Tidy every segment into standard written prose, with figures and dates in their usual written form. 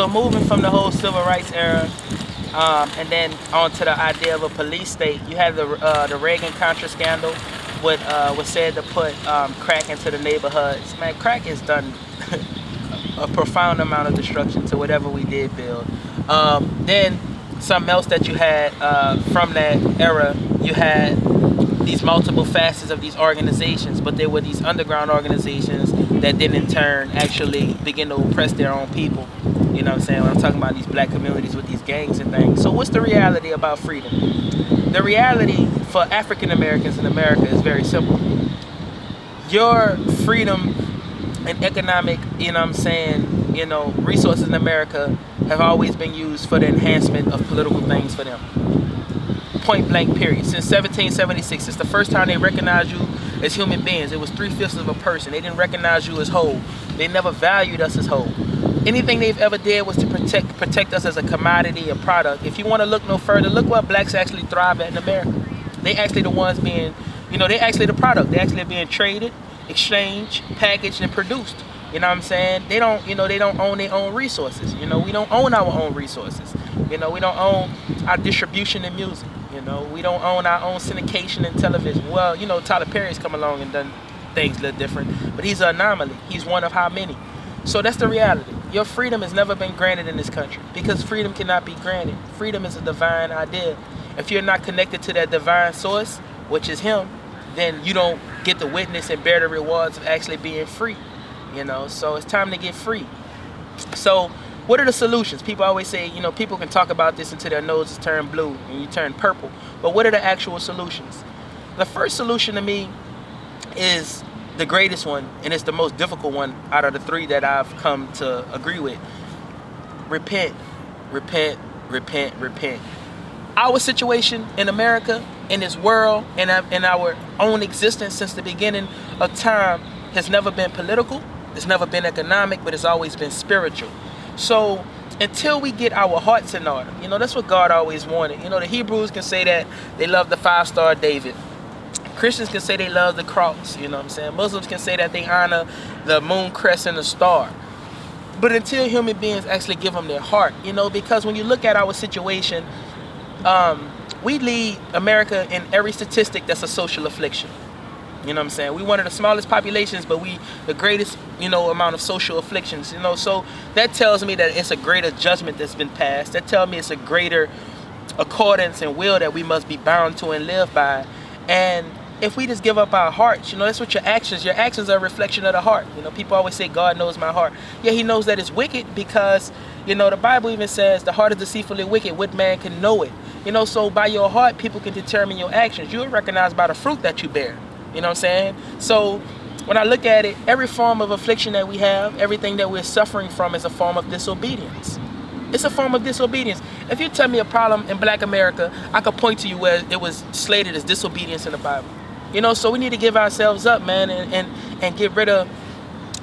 So moving from the whole civil rights era, and then on to the idea of a police state, you had the Reagan-Contra scandal, what was said to put crack into the neighborhoods. Man, crack has done a profound amount of destruction to whatever we did build. Then something else that you had from that era, you had these multiple facets of these organizations, but they were these underground organizations that then in turn actually begin to oppress their own people. You know what I'm saying? When I'm talking about these black communities with these gangs and things. So what's the reality about freedom? The reality for African Americans in America is very simple. Your freedom and economic, you know what I'm saying, resources in America have always been used for the enhancement of political things for them. Point blank period. Since 1776, it's the first time they recognized you as human beings. It was 3/5 of a person. They didn't recognize you as whole. They never valued us as whole. Anything they've ever did was to protect us as a commodity, a product. If you want to look no further, look what blacks actually thrive at in America. They actually the ones being, they actually the product. They actually being traded, exchanged, packaged, and produced. You know what I'm saying? They don't, they don't own their own resources. We don't own our own resources. We don't own our distribution in music. We don't own our own syndication in television. Well, Tyler Perry's come along and done things a little different, but he's an anomaly. He's one of how many? So that's the reality. Your freedom has never been granted in this country because freedom cannot be granted. Freedom is a divine idea. If you're not connected to that divine source, which is him, then you don't get to witness and bear the rewards of actually being free. So it's time to get free. So what are the solutions? People always say, people can talk about this until their noses turn blue and you turn purple. But what are the actual solutions? The first solution to me is the greatest one, and it's the most difficult one out of the three that I've come to agree with. Repent, repent, repent, repent. Our situation in America, in this world, in our own existence since the beginning of time has never been political, it's never been economic, but it's always been spiritual. So until we get our hearts in order, that's what God always wanted. The Hebrews can say that they love the 5-star David. Christians can say they love the cross, Muslims can say that they honor the moon crest and the star. But until human beings actually give them their heart, because when you look at our situation, we lead America in every statistic that's a social affliction. We one of the smallest populations, but we the greatest, amount of social afflictions, So that tells me that it's a greater judgment that's been passed. That tells me it's a greater accordance and will that we must be bound to and live by. And if we just give up our hearts, that's what your actions are a reflection of the heart. People always say God knows my heart. Yeah, he knows that it's wicked because, the Bible even says the heart is deceitfully wicked. What man can know it? So by your heart, people can determine your actions. You're recognized by the fruit that you bear. You know what I'm saying? So when I look at it, every form of affliction that we have, everything that we're suffering from is a form of disobedience. It's a form of disobedience. If you tell me a problem in black America, I could point to you where it was slated as disobedience in the Bible. So we need to give ourselves up, man, and get rid of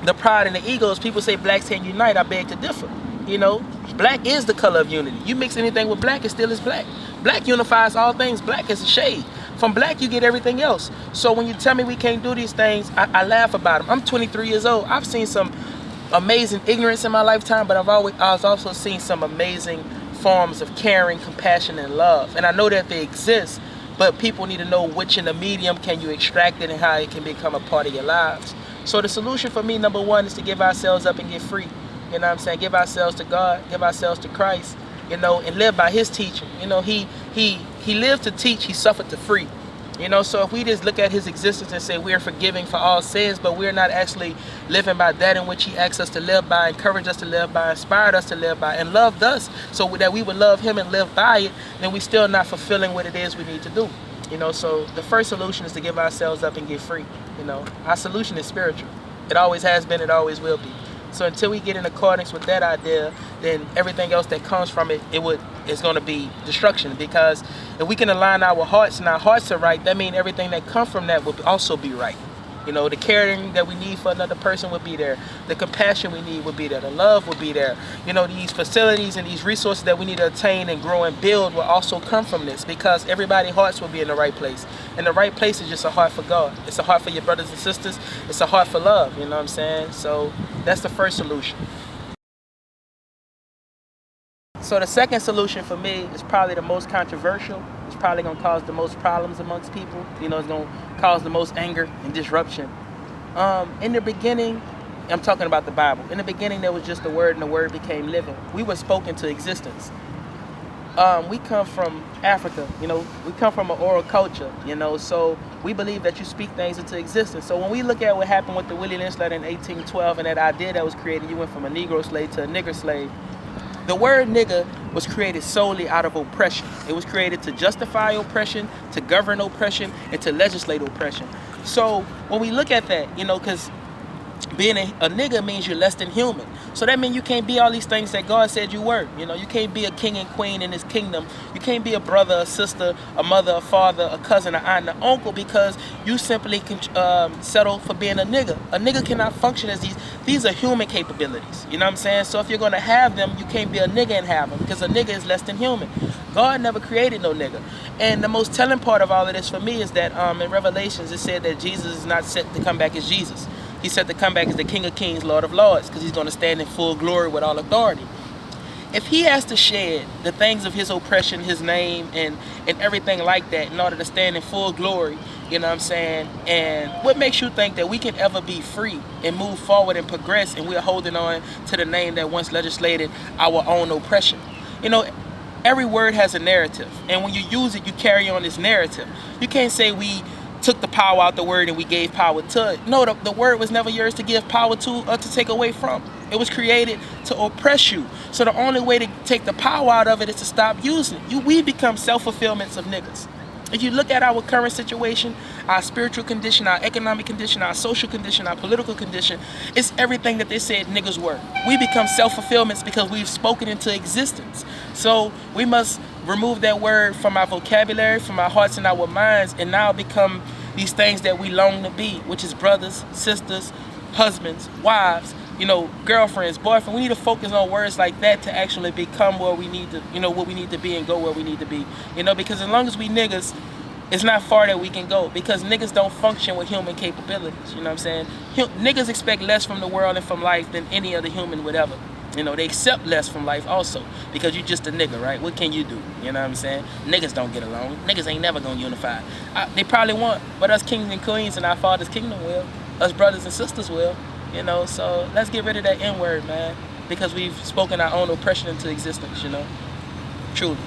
the pride and the egos. People say blacks can't unite. I beg to differ. Black is the color of unity. You mix anything with black, it still is black. Black unifies all things. Black is a shade. From black, you get everything else. So when you tell me we can't do these things, I laugh about them. I'm 23 years old. I've seen some amazing ignorance in my lifetime, but I've also seen some amazing forms of caring, compassion, and love. And I know that they exist, but people need to know which in the medium can you extract it and how it can become a part of your lives. So the solution for me, number one, is to give ourselves up and get free. Give ourselves to God, give ourselves to Christ, and live by his teaching. He lived to teach, he suffered to free. So if we just look at his existence and say we are forgiving for all sins, but we're not actually living by that in which he asked us to live by, encouraged us to live by, inspired us to live by, and loved us so that we would love him and live by it, then we're still not fulfilling what it is we need to do. So the first solution is to give ourselves up and get free. Our solution is spiritual. It always has been, it always will be. So until we get in accordance with that idea, then everything else that comes from it, is going to be destruction. Because if we can align our hearts and our hearts are right, that means everything that comes from that will also be right. The caring that we need for another person would be there. The compassion we need would be there. The love would be there. These facilities and these resources that we need to attain and grow and build will also come from this, because everybody's hearts will be in the right place. And the right place is just a heart for God. It's a heart for your brothers and sisters. It's a heart for love. You know what I'm saying? So that's the first solution. So the second solution for me is probably the most controversial. It's probably going to cause the most problems amongst people. You know, it's going to cause the most anger and disruption. In the beginning, I'm talking about the Bible. In the beginning, there was just the Word, and the Word became living. We were spoken to existence. We come from Africa, you know, we come from an oral culture, you know, so we believe that you speak things into existence. So when we look at what happened with the Willie Lynch letter in 1812 and that idea that was created, you went from a Negro slave to a nigger slave. The word nigger was created solely out of oppression. It was created to justify oppression, to govern oppression, and to legislate oppression. So when we look at that, you know, because being a nigga means you're less than human. So that means you can't be all these things that God said you were. You know, you can't be a king and queen in his kingdom. You can't be a brother, a sister, a mother, a father, a cousin, an aunt, an uncle, because you simply can settle for being a nigga. A nigga cannot function as these are human capabilities. You know what I'm saying? So if you're going to have them, you can't be a nigga and have them, because a nigga is less than human. God never created no nigga. And the most telling part of all of this for me is that in Revelations it said that Jesus is not set to come back as Jesus. He said to come back as the King of Kings, Lord of Lords, because he's going to stand in full glory with all authority. If he has to shed the things of his oppression, his name, and everything like that in order to stand in full glory, you know what I'm saying? And what makes you think that we can ever be free and move forward and progress, and we're holding on to the name that once legislated our own oppression? You know, every word has a narrative, and when you use it, you carry on this narrative. You can't say we took the power out the word and we gave power to it. No, the word was never yours to give power to or to take away from. It was created to oppress you. So the only way to take the power out of it is to stop using it. We become self-fulfillments of niggas. If you look at our current situation, our spiritual condition, our economic condition, our social condition, our political condition, it's everything that they said niggas were. We become self-fulfillments because we've spoken into existence. So we must remove that word from our vocabulary, from our hearts and our minds, and now become these things that we long to be, which is brothers, sisters, husbands, wives, you know, girlfriends, boyfriends. We need to focus on words like that to actually become where we need to, you know, what we need to be and go where we need to be. You know, because as long as we niggas, it's not far that we can go, because niggas don't function with human capabilities. You know what I'm saying? Niggas expect less from the world and from life than any other human would ever. You know, they accept less from life also, because you're just a nigga, right? What can you do? You know what I'm saying? Niggas don't get along. Niggas ain't never gonna unify. They probably won't, but us kings and queens in our Father's kingdom will. Us brothers and sisters will. You know, so let's get rid of that N-word, man, because we've spoken our own oppression into existence, you know, truly.